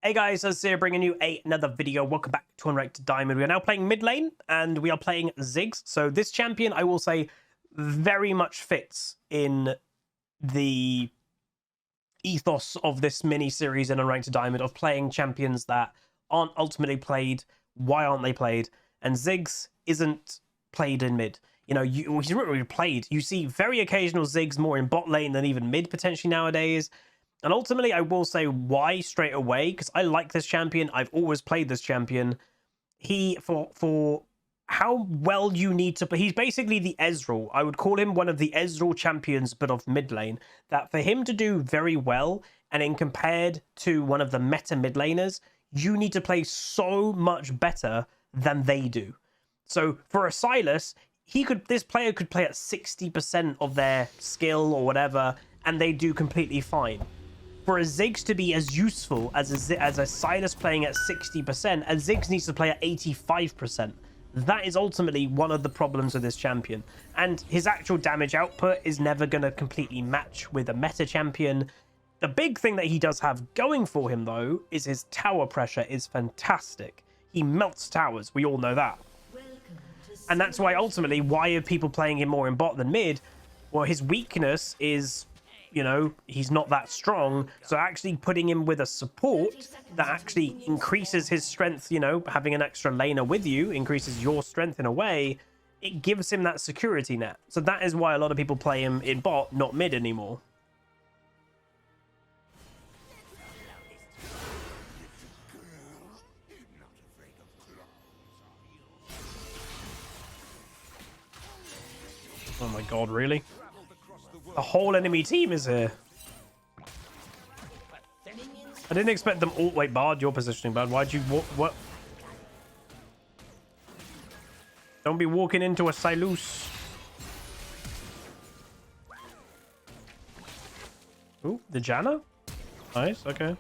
Hey guys, Zir bringing you another video. Welcome back to Unranked Diamond. We are now playing mid lane and we are playing Ziggs. So this champion, I will say, very much fits in the ethos of this mini-series in Unranked Diamond of playing champions that aren't ultimately played. Why aren't they played? And Ziggs isn't played in mid. You know, he's not really played. You see very occasional Ziggs more in bot lane than even mid potentially nowadays. And ultimately, I will say why straight away, because I like this champion. I've always played this champion. He, for how well you need to play, he's basically the Ezreal. I would call him one of the Ezreal champions, but of mid lane. That for him to do very well, and in compared to one of the meta mid laners, you need to play so much better than they do. So for a Silas, this player could play at 60% of their skill or whatever, and they do completely fine. For a Ziggs to be as useful as a Silas playing at 60%, a Ziggs needs to play at 85%. That is ultimately one of the problems of this champion. And his actual damage output is never going to completely match with a meta champion. The big thing that he does have going for him, though, is his tower pressure is fantastic. He melts towers. We all know that. And that's why, ultimately, why are people playing him more in bot than mid? Well, his weakness is, you know, he's not that strong. So actually putting him with a support that actually increases his strength, you know, having an extra laner with you increases your strength in a way. It gives him that security net. So that is why a lot of people play him in bot, not mid anymore. Oh my god, really? The whole enemy team is here. I didn't expect them all. Wait, Bard, your positioning, Bard. Why'd you walk? What? Don't be walking into a Silus. Ooh, the Janna? Nice, okay.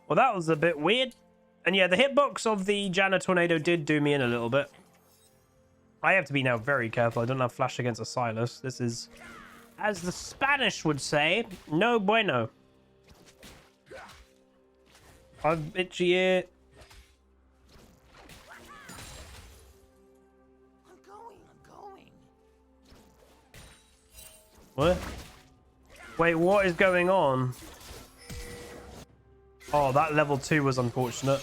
Well, that was a bit weird. And yeah, the hitbox of the Janna tornado did do me in a little bit. I have to be now very careful. I don't have flash against a Silas. This is, as the Spanish would say, no bueno. I've itchy ear. I'm going. What? Wait, what is going on? Oh, that level 2 was unfortunate.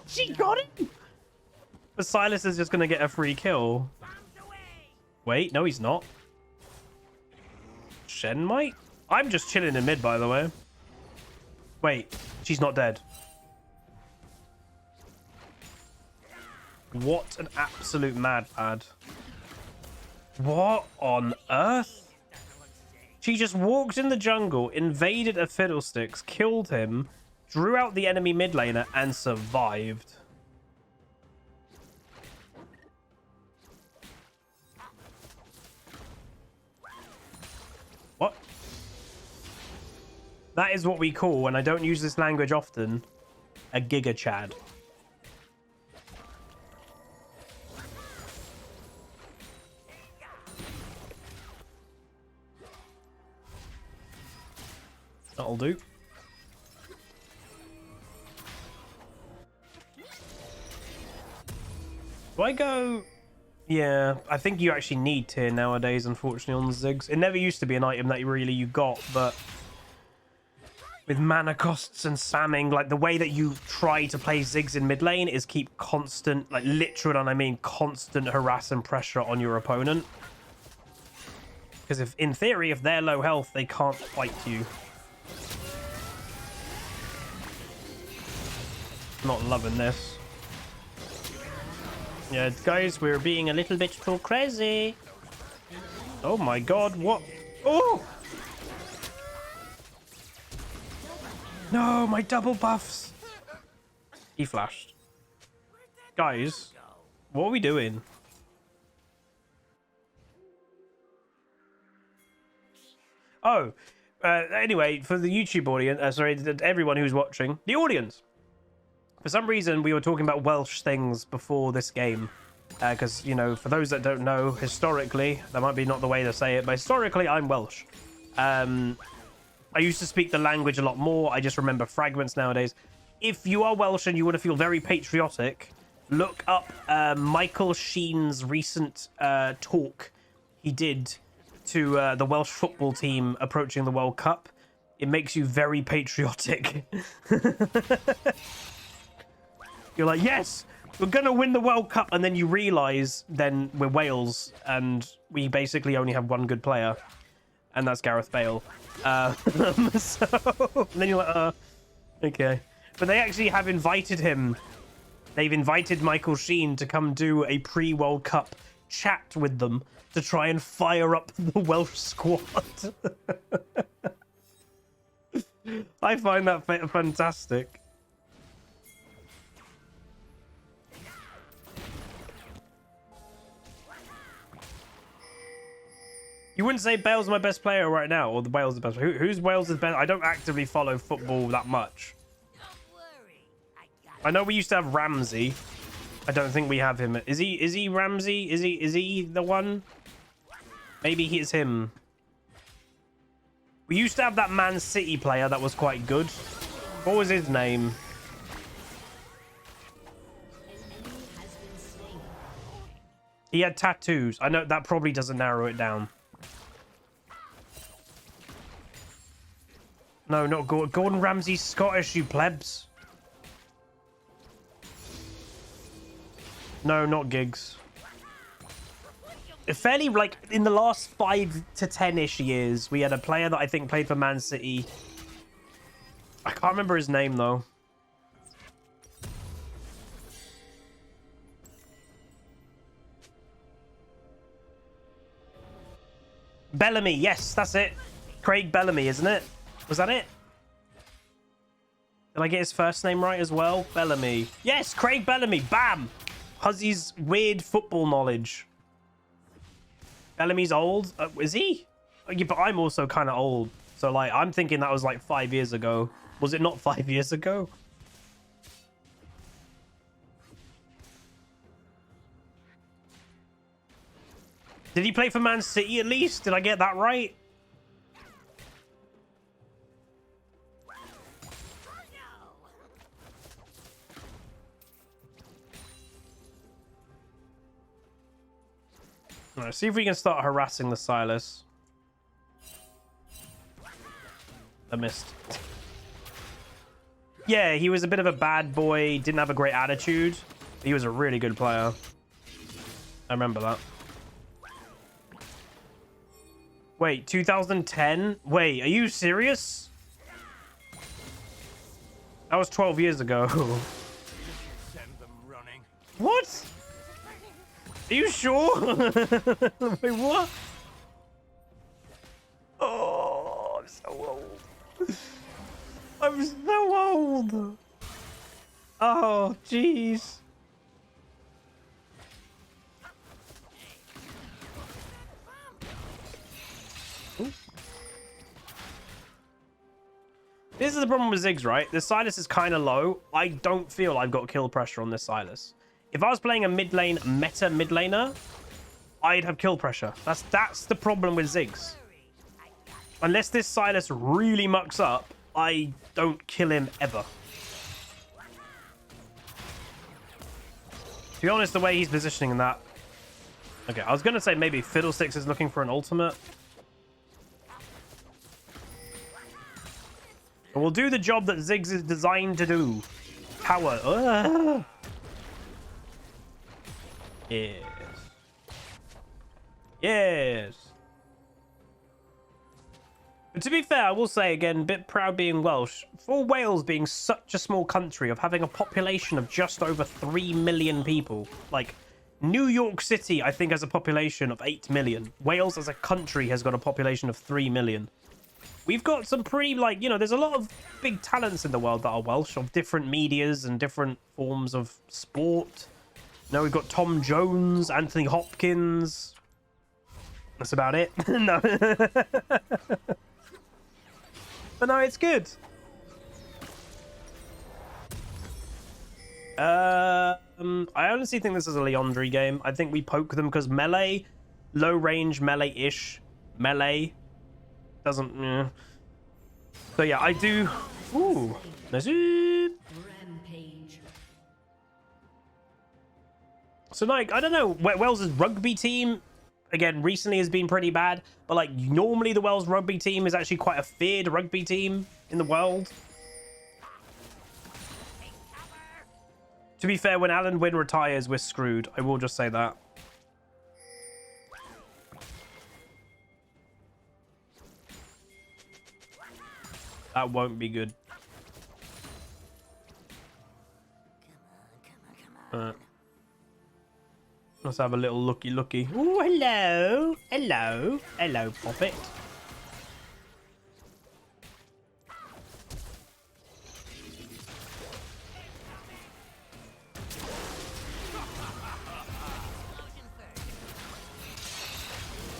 She got him! But Silas is just going to get a free kill. Wait, no, he's not. Shen might? I'm just chilling in mid, by the way. Wait, she's not dead. What an absolute mad pad. What on earth? She just walked in the jungle, invaded a Fiddlesticks, killed him, drew out the enemy mid laner, and survived. What? That is what we call, and I don't use this language often, a Giga Chad. That'll do. Do I go? Yeah, I think you actually need tier nowadays, unfortunately, on Ziggs. It never used to be an item that you got, but with mana costs and spamming, like the way that you try to play Ziggs in mid lane is keep constant, like literal, and I mean constant harass and pressure on your opponent. Because if, in theory, if they're low health, they can't fight you. Not loving this. Yeah, guys, we're being a little bit too crazy. Oh my god, what? Oh! No, my double buffs. He flashed. Guys, what are we doing? Oh, anyway, for the YouTube audience, sorry, everyone who's watching, the audience. For some reason, we were talking about Welsh things before this game. Because, you know, for those that don't know, historically, that might be not the way to say it, but historically, I'm Welsh. I used to speak the language a lot more. I just remember fragments nowadays. If you are Welsh and you want to feel very patriotic, look up Michael Sheen's recent talk he did to the Welsh football team approaching the World Cup. It makes you very patriotic. You're like, yes, we're going to win the World Cup. And then you realize then we're Wales and we basically only have one good player. And that's Gareth Bale. So and then you're like, okay. But they actually have invited him. They've invited Michael Sheen to come do a pre-World Cup chat with them to try and fire up the Welsh squad. I find that fantastic. You wouldn't say Bale's my best player right now, or the Wales the best player. Who's Wales' best? I don't actively follow football that much. I know we used to have Ramsey. I don't think we have him. Is he Ramsey? Is he the one? Maybe he is him. We used to have that Man City player that was quite good. What was his name? He had tattoos. I know that probably doesn't narrow it down. No, not Gordon Ramsay's Scottish, you plebs. No, not Giggs. Fairly, like, in the last 5 to 10-ish years, we had a player that I think played for Man City. I can't remember his name, though. Bellamy, yes, that's it. Craig Bellamy, isn't it? Was that it? Did I get his first name right as well? Bellamy. Yes, Craig Bellamy. Bam! Huzzy's weird football knowledge. Bellamy's old. Is he? Yeah, but I'm also kind of old. So, like, I'm thinking that was, like, 5 years ago. Was it not 5 years ago? Did he play for Man City at least? Did I get that right? All right, see if we can start harassing the Silas. I missed. Yeah, he was a bit of a bad boy. Didn't have a great attitude. He was a really good player. I remember that. Wait, 2010? Wait, are you serious? That was 12 years ago. Send them running. What? Are you sure? Wait, what? Oh, I'm so old. I'm so old. Oh, jeez. This is the problem with Ziggs, right? The Silas is kind of low. I don't feel I've got kill pressure on this Silas. If I was playing a mid lane meta mid laner, I'd have kill pressure. That's the problem with Ziggs. Unless this Silas really mucks up, I don't kill him ever. To be honest, the way he's positioning in that... Okay, I was going to say maybe Fiddlesticks is looking for an ultimate. But we'll do the job that Ziggs is designed to do. Power. Yes. Yes. But to be fair, I will say again, a bit proud being Welsh. For Wales being such a small country, of having a population of just over 3 million people. Like, New York City, I think, has a population of 8 million. Wales as a country has got a population of 3 million. We've got some pretty, like, you know, there's a lot of big talents in the world that are Welsh, of different medias and different forms of sport. No, we've got Tom Jones, Anthony Hopkins. That's about it. No. But no, it's good. I honestly think this is a Leandry game. I think we poke them because melee, low range, melee-ish, melee doesn't... So yeah, I do. Ooh, nice. Rampage. So like, I don't know, Wales' rugby team, again, recently has been pretty bad, but like normally the Wales rugby team is actually quite a feared rugby team in the world. To be fair, when Alan Wynne retires, we're screwed. I will just say that. That won't be good. Let's have a little looky. Oh, hello. Hello, Poppet.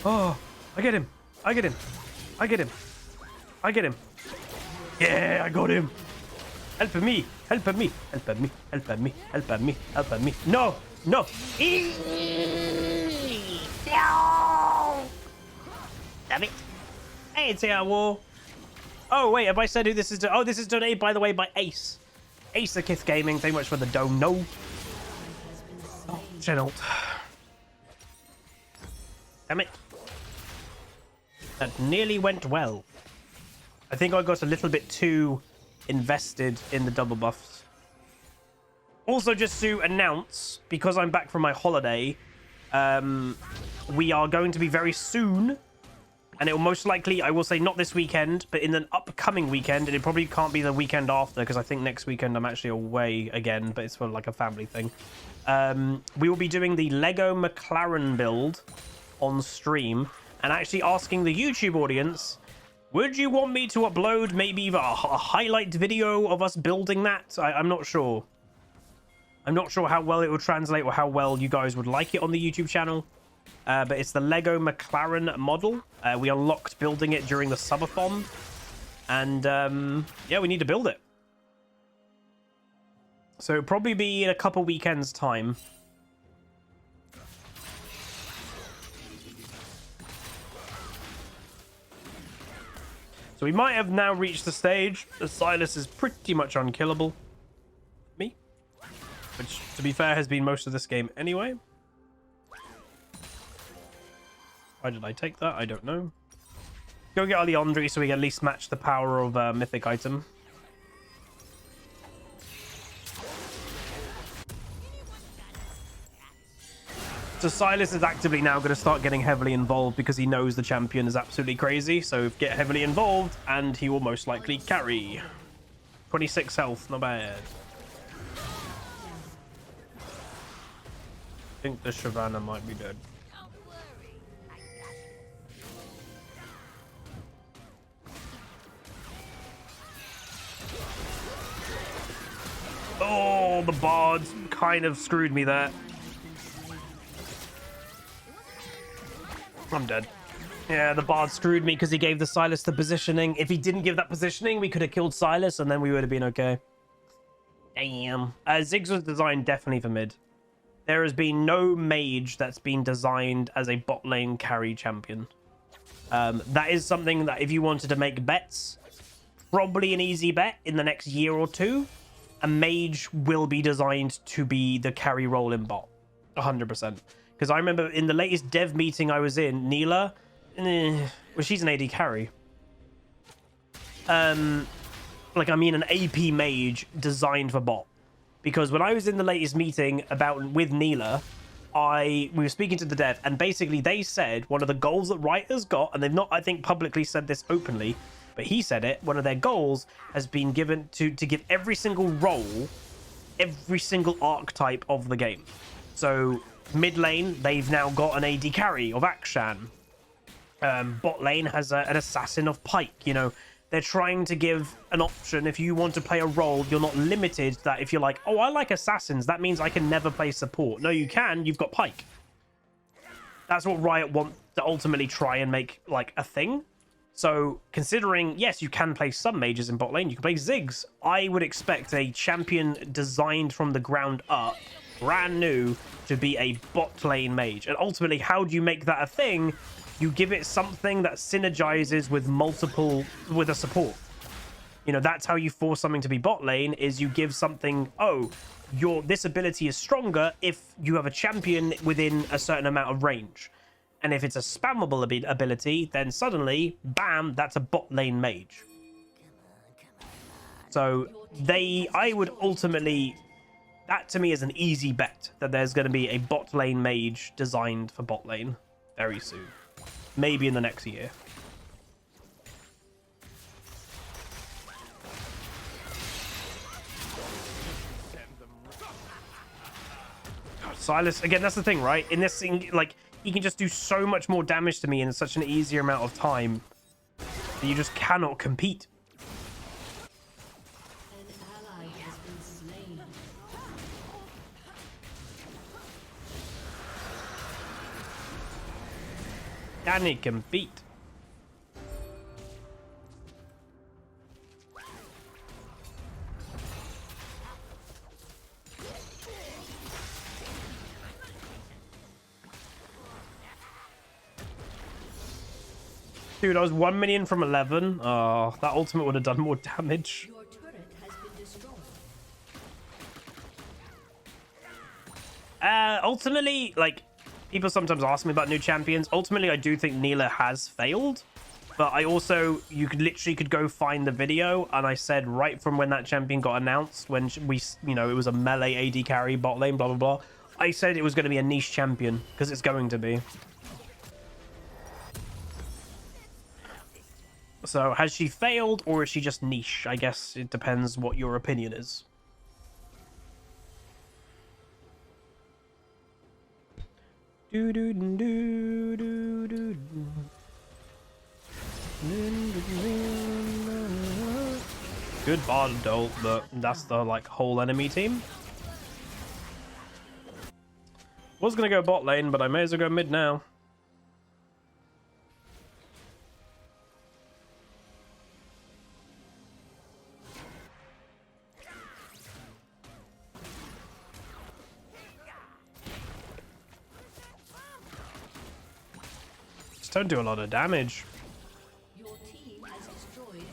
Oh, I get him. Yeah, I got him. Help me. No. No. Damn it. Hey, it's our war. Oh, wait, have I said who this is? Oh, this is donated, by the way, by Ace. Ace of Kith Gaming. Thank you much for the dome. No. Oh, Chenault. Damn it. That nearly went well. I think I got a little bit too invested in the double buffs. Also, just to announce, because I'm back from my holiday, we are going to be very soon, and it will most likely, I will say not this weekend, but in an upcoming weekend, and it probably can't be the weekend after, because I think next weekend I'm actually away again, but it's for like a family thing. We will be doing the Lego McLaren build on stream, and actually asking the YouTube audience, would you want me to upload maybe a highlight video of us building that? I'm not sure. I'm not sure how well it will translate or how well you guys would like it on the YouTube channel. But it's the Lego McLaren model. We unlocked building it during the subathon. And yeah, we need to build it. So it'll probably be in a couple weekends' time. So we might have now reached the stage that Silas is pretty much unkillable. Me. Which, to be fair, has been most of this game anyway. Why did I take that? I don't know. Go get Leandri so we can at least match the power of a mythic item. So Silas is actively now going to start getting heavily involved because he knows the champion is absolutely crazy. So get heavily involved and he will most likely carry. 26 health, not bad. I think the Shyvana might be dead. Oh, the bards kind of screwed me there. I'm dead. Yeah, the bard screwed me because he gave the Silas the positioning. If he didn't give that positioning, we could have killed Silas and then we would have been okay. Damn. Ziggs was designed definitely for mid. There has been no mage that's been designed as a bot lane carry champion. That is something that if you wanted to make bets, probably an easy bet in the next year or two, a mage will be designed to be the carry role in bot. 100%. Because I remember in the latest dev meeting I was in, Neela, well, she's an AD carry. Like, I mean, an AP mage designed for bot. Because when I was in the latest meeting with Neela, we were speaking to the dev, and basically they said one of the goals that Riot has got, and they've not, I think, publicly said this openly, but he said it, one of their goals has been given to give every single role, every single archetype of the game. So mid lane, they've now got an AD carry of Akshan. Bot lane has an assassin of Pike. You know, they're trying to give an option. If you want to play a role, you're not limited that if you're like, oh, I like assassins, that means I can never play support. No, you can. You've got Pike. That's what Riot want to ultimately try and make like a thing. So considering, yes, you can play some mages in bot lane, you can play Ziggs. I would expect a champion designed from the ground up, brand new, to be a bot lane mage. And ultimately, how do you make that a thing? You give it something that synergizes with a support. You know, that's how you force something to be bot lane, is you give something, oh, this ability is stronger if you have a champion within a certain amount of range. And if it's a spammable ability, then suddenly, bam, that's a bot lane mage. So I would ultimately, that to me is an easy bet that there's going to be a bot lane mage designed for bot lane very soon. Maybe in the next year. Silas, again, that's the thing, right? In this thing, like, he can just do so much more damage to me in such an easier amount of time that you just cannot compete. An ally has been slain. Can he compete? Dude, I was 1 million from 11. Oh, that ultimate would have done more damage. Your turret has been destroyed. Ultimately, like, people sometimes ask me about new champions. Ultimately, I do think Neela has failed. But I also, you could literally go find the video. And I said right from when that champion got announced, when it was a melee AD carry, bot lane, blah, blah, blah. I said it was going to be a niche champion, because it's going to be. So, has she failed, or is she just niche? I guess it depends what your opinion is. Good bard ult, but that's the, like, whole enemy team. Was gonna go bot lane, but I may as well go mid now. Don't do a lot of damage. Your team has destroyed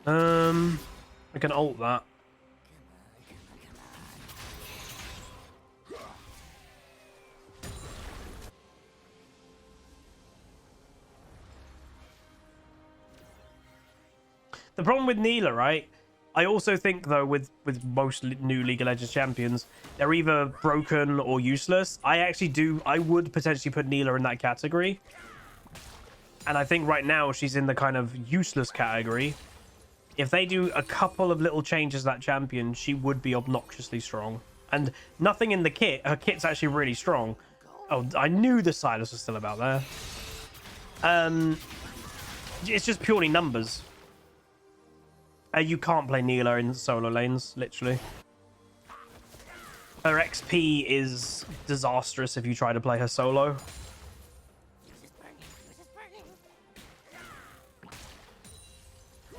a turret. I can ult that. The problem with Neela, right? I also think, though, with most new League of Legends champions, they're either broken or useless. I would potentially put Neela in that category. And I think right now she's in the kind of useless category. If they do a couple of little changes to that champion, she would be obnoxiously strong. And nothing in the kit. Her kit's actually really strong. Oh, I knew the Silas was still about there. It's just purely numbers. You can't play Neela in solo lanes, literally. Her XP is disastrous if you try to play her solo.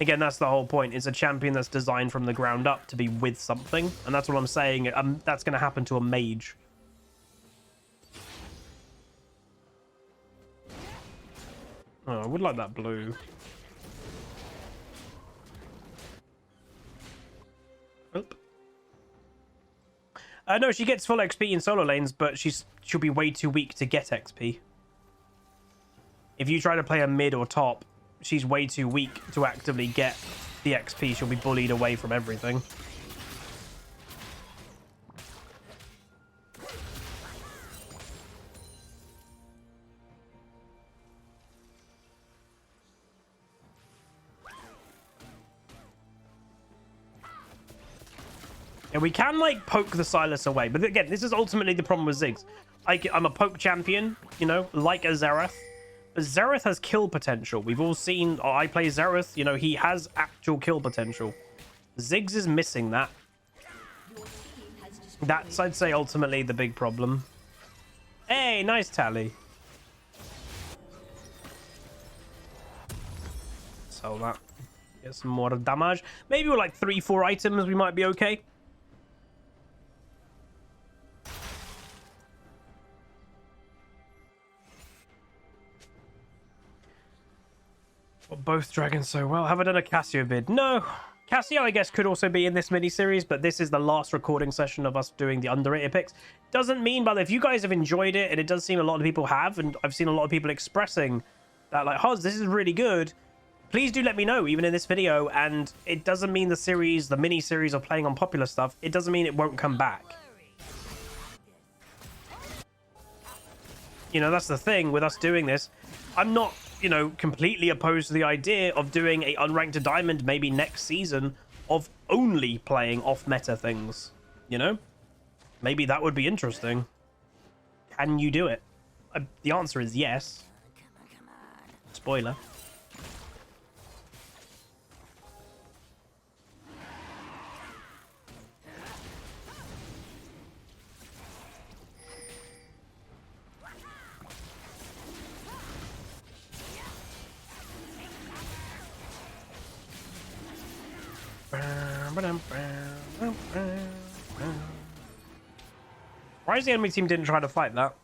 Again, that's the whole point. It's a champion that's designed from the ground up to be with something. And that's what I'm saying. That's going to happen to a mage. Oh, I would like that blue. Oop. No, she gets full XP in solo lanes, but she'll be way too weak to get XP. If you try to play her mid or top, she's way too weak to actively get the XP. She'll be bullied away from everything. And we can, like, poke the Silas away. But again, this is ultimately the problem with Ziggs. I'm a poke champion, you know, like a Xerath. But Xerath has kill potential. We've all seen, I play Xerath, you know, he has actual kill potential. Ziggs is missing that. That's, I'd say, ultimately the big problem. Hey, nice tally. Sell that. Get some more damage. Maybe with like 3-4 items, we might be okay. Both dragons so well. Have I done a Cassio vid? No. Cassio, I guess, could also be in this mini-series, but this is the last recording session of us doing the underrated picks. Doesn't mean, but if you guys have enjoyed it, and it does seem a lot of people have, and I've seen a lot of people expressing that, like, Hoz, this is really good, please do let me know, even in this video. And it doesn't mean the series, the mini-series of playing on popular stuff, it doesn't mean it won't come back. You know, that's the thing with us doing this. I'm not, you know, completely opposed to the idea of doing a unranked to diamond maybe next season of only playing off-meta things, you know? Maybe that would be interesting. Can you do it? The answer is yes. Spoiler. Why is the enemy team didn't try to fight that?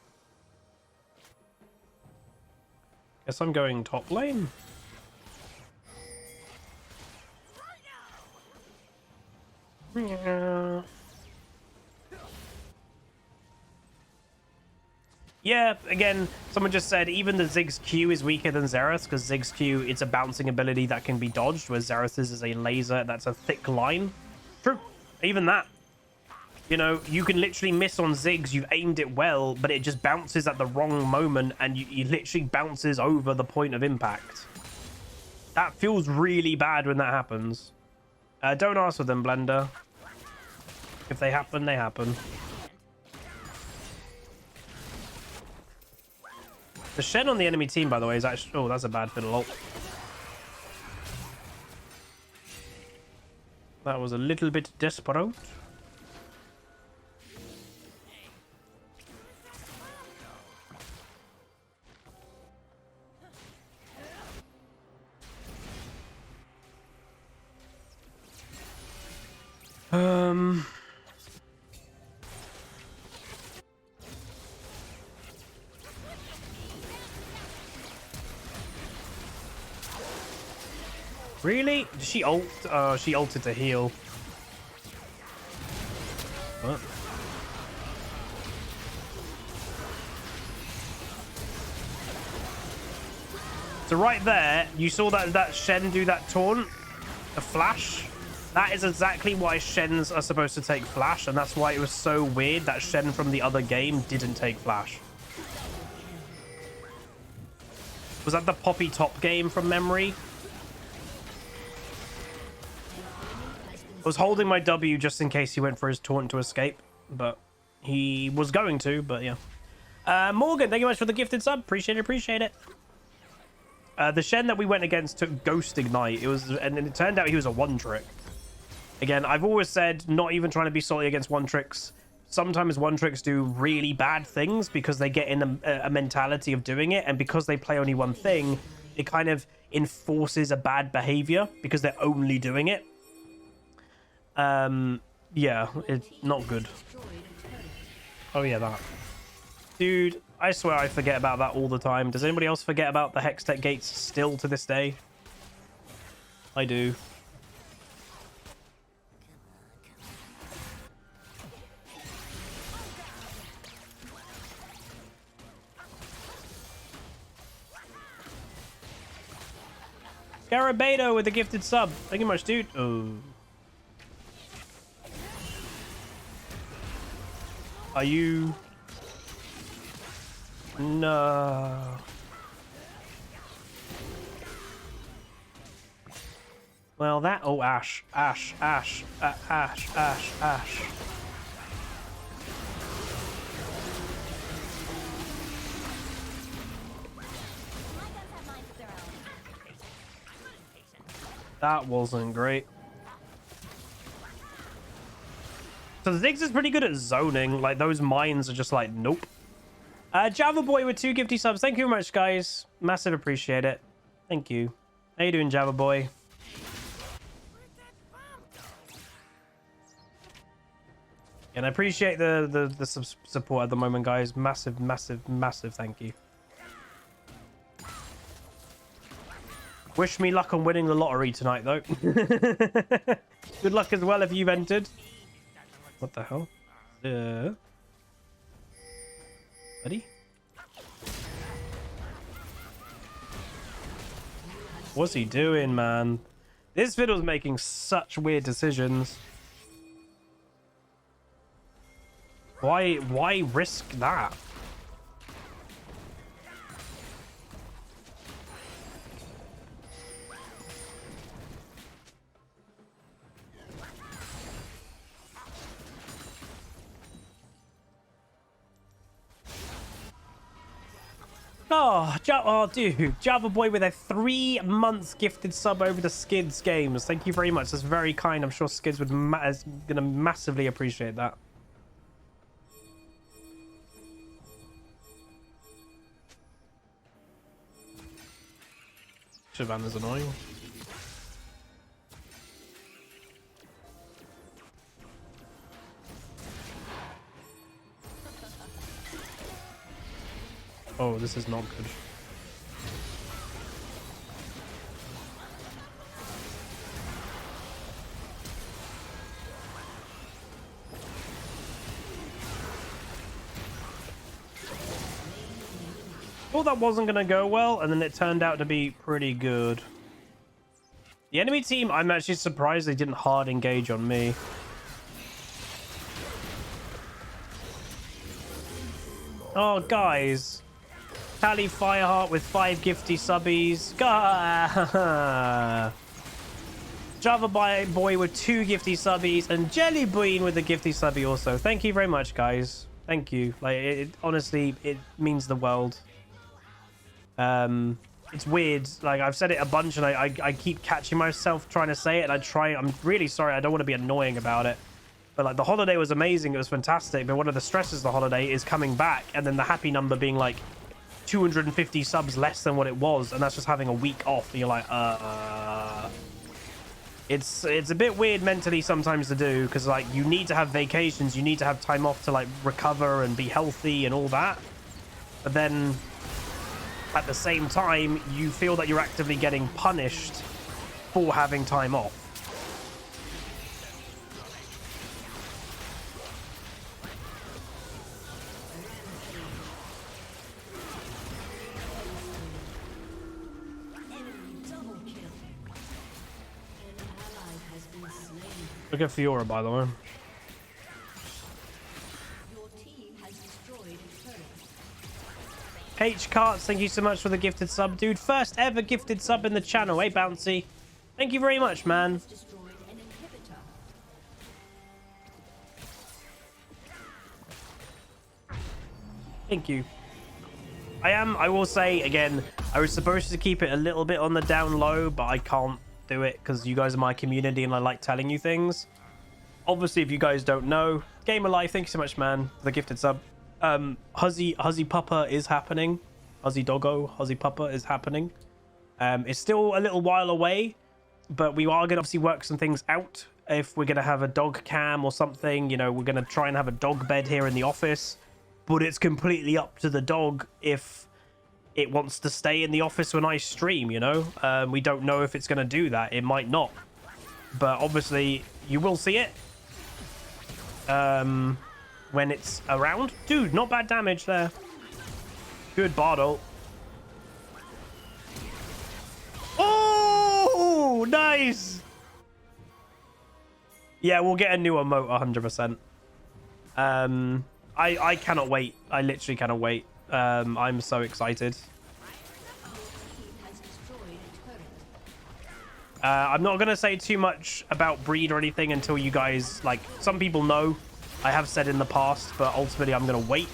Guess I'm going top lane. Yeah, again, someone just said even the Ziggs Q is weaker than Xerath, because Ziggs Q, it's a bouncing ability that can be dodged, whereas Xerath's is a laser that's a thick line. True, even that. You know, you can literally miss on Ziggs, you've aimed it well, but it just bounces at the wrong moment, and you literally bounces over the point of impact. That feels really bad when that happens. Don't ask for them, Blender. If they happen, they happen. The Shen on the enemy team, by the way, is actually... Oh, that's a bad fiddle ult. That was a little bit desperate. Really? Did she ult? Oh, she ulted to heal. What? So right there, you saw that Shen do that taunt? A flash? That is exactly why Shens are supposed to take flash, and that's why it was so weird that Shen from the other game didn't take flash. Was that the Poppy top game from memory? I was holding my W just in case he went for his taunt to escape, but he was going to, but yeah. Morgan, thank you much for the gifted sub. Appreciate it, appreciate it. The Shen that we went against took Ghost Ignite. And it turned out he was a one-trick. Again, I've always said, not even trying to be salty against one-tricks. Sometimes one-tricks do really bad things because they get in a mentality of doing it, and because they play only one thing, it kind of enforces a bad behavior because they're only doing it. Yeah, it's not good. Oh yeah, that. Dude, I swear I forget about that all the time. Does anybody else forget about the Hextech gates still to this day? I do. Garabedo with a gifted sub. Thank you much, dude. Oh. Are you... No. Well, that... Oh, Ash. Ash. Ash. Ash. Ash. Ash. That wasn't great. So Ziggs is pretty good at zoning. Like, those mines are just like, nope. Java Boy with 2 gifty subs. Thank you very much, guys. Massive appreciate it. Thank you. How you doing, Java Boy? And I appreciate the support at the moment, guys. Massive, massive, massive thank you. Wish me luck on winning the lottery tonight, though. Good luck as well if you've entered. What the hell? Ready? What's he doing, man? This fiddle's making such weird decisions. Why risk that? Oh, dude. Java Boy with a 3-month gifted sub over to Skids Games. Thank you very much. That's very kind. I'm sure Skids would is going to massively appreciate that. Shivan is annoying. Oh, this is not good. Thought that wasn't going to go well, and then it turned out to be pretty good. The enemy team, I'm actually surprised they didn't hard engage on me. Oh, guys. Tally Fireheart with 5 gifty subbies. Java Boy with 2 gifty subbies. And Jelly Bean with a gifty subby also. Thank you very much, guys. Thank you. Like, honestly, it means the world. It's weird. Like, I've said it a bunch, and I keep catching myself trying to say it. And I'm really sorry. I don't want to be annoying about it. But, like, the holiday was amazing. It was fantastic. But one of the stresses of the holiday is coming back. And then the happy number being, like, 250 subs less than what it was, and that's just having a week off, and you're like, it's a bit weird mentally sometimes to do, because like you need to have vacations, you need to have time off to like recover and be healthy and all that, but then at the same time you feel that you're actively getting punished for having time off. Look at Fiora, by the way. Your team has destroyed a turret. H Carts, thank you so much for the gifted sub, dude. First ever gifted sub in the channel, eh, Bouncy? Thank you very much, man. Destroyed an inhibitor. Thank you. I will say, again, I was supposed to keep it a little bit on the down low, but I can't do it because you guys are my community and I like telling you things. Obviously, if you guys don't know, Gamer Life, thank you so much, man, for the gifted sub. Huzzy Pupper is happening. Huzzy Doggo, Huzzy Pupper is happening. It's still a little while away, but we are going to obviously work some things out. If we're going to have a dog cam or something, you know, we're going to try and have a dog bed here in the office, but it's completely up to the dog if it wants to stay in the office when I stream, you know? We don't know if it's going to do that. It might not. But obviously, you will see it when it's around. Dude, not bad damage there. Good Bardo. Oh, nice. Yeah, we'll get a new emote 100%. I cannot wait. I literally cannot wait. I'm so excited. I'm not going to say too much about breed or anything until you guys, like, some people know. I have said in the past, but ultimately I'm going to wait.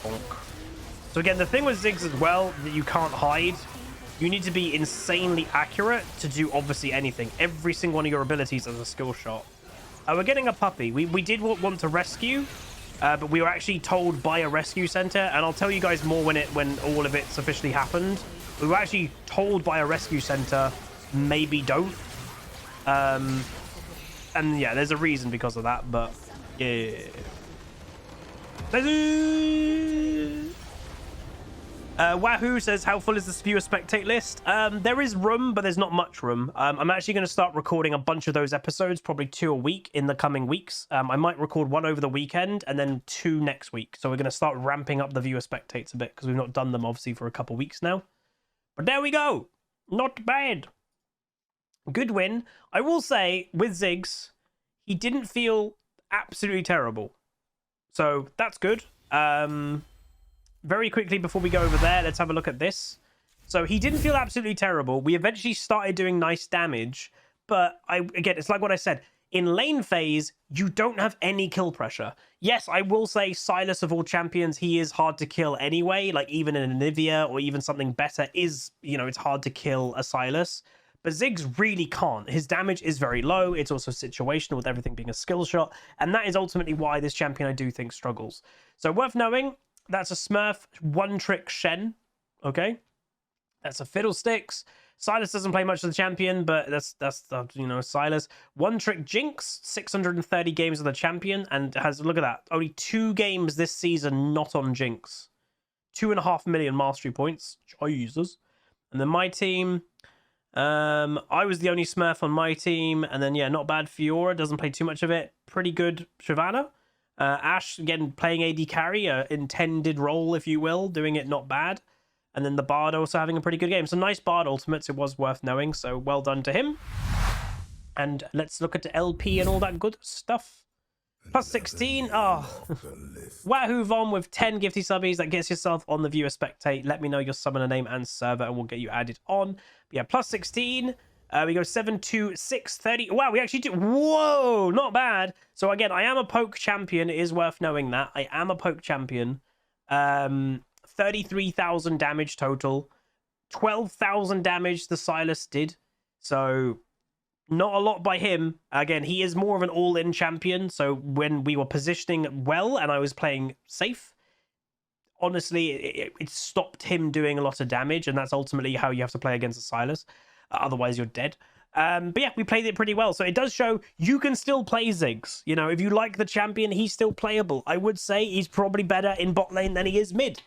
Bonk. So again, the thing with Ziggs as well, that you can't hide. You need to be insanely accurate to do obviously anything. Every single one of your abilities is a skill shot. We're getting a puppy. We did want to rescue, but we were actually told by a rescue center, and I'll tell you guys more when all of it's officially happened. We were actually told by a rescue center, maybe don't. And yeah, there's a reason because of that, but yeah. Wahoo says, how full is the viewer spectate list? There is room, but there's not much room. I'm actually going to start recording a bunch of those episodes, probably 2 a week in the coming weeks. I might record 1 over the weekend and then 2 next week. So we're going to start ramping up the viewer spectates a bit because we've not done them, obviously, for a couple weeks now. But there we go. Not bad. Good win. I will say, with Ziggs, he didn't feel absolutely terrible. So that's good. Very quickly before we go over there, let's have a look at this. So he didn't feel absolutely terrible. We eventually started doing nice damage. But again, it's like what I said. In lane phase, you don't have any kill pressure. Yes, I will say Sylas of all champions, he is hard to kill anyway. Like even an Anivia or even something better is, you know, it's hard to kill a Sylas. But Ziggs really can't. His damage is very low. It's also situational with everything being a skill shot. And that is ultimately why this champion I do think struggles. So worth knowing, that's a Smurf one-trick Shen. Okay? That's a Fiddlesticks. Sylas doesn't play much of the champion, but that's you know, Sylas. One-trick Jinx, 630 games of the champion, and has, look at that, only 2 games this season not on Jinx. 2.5 million mastery points. Jesus. And then my team... I was the only Smurf on my team, and then yeah, not bad. Fiora doesn't play too much of it. Pretty good Shyvana. Ashe again playing AD carry, intended role if you will, doing it not bad. And then the Bard also having a pretty good game. So nice Bard ultimates. It was worth knowing. So well done to him. And let's look at LP and all that good stuff. Plus 16. Oh, Wahoo Vom with 10 gifty subbies. That gets yourself on the viewer spectate. Let me know your summoner name and server, and we'll get you added on. But yeah, plus 16. We go 7 to 6 30. Wow, we actually do. Whoa, not bad. So again, I am a poke champion. It is worth knowing that I am a poke champion. 33,000 damage total. 12,000 damage the Sylas did. So. Not a lot by him. Again, he is more of an all-in champion. So when we were positioning well and I was playing safe, honestly, it stopped him doing a lot of damage. And that's ultimately how you have to play against a Sylas. Otherwise, you're dead. But yeah, we played it pretty well. So it does show you can still play Ziggs. You know, if you like the champion, he's still playable. I would say he's probably better in bot lane than he is mid.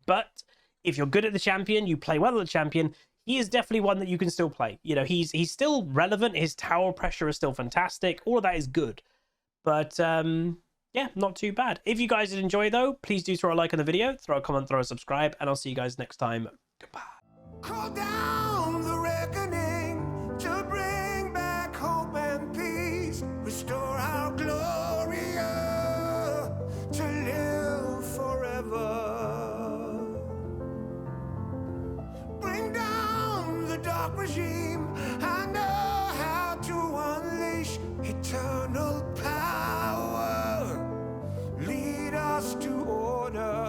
But if you're good at the champion, you play well at the champion, he is definitely one that you can still play. You know, he's still relevant. His tower pressure is still fantastic. All of that is good. But, yeah, not too bad. If you guys did enjoy, though, please do throw a like on the video, throw a comment, throw a subscribe, and I'll see you guys next time. Goodbye. Call down the reckoning to bring back hope and peace. Restore our glory to live forever. Bring down the dark regime. I know how to unleash eternal power. Lead us to order.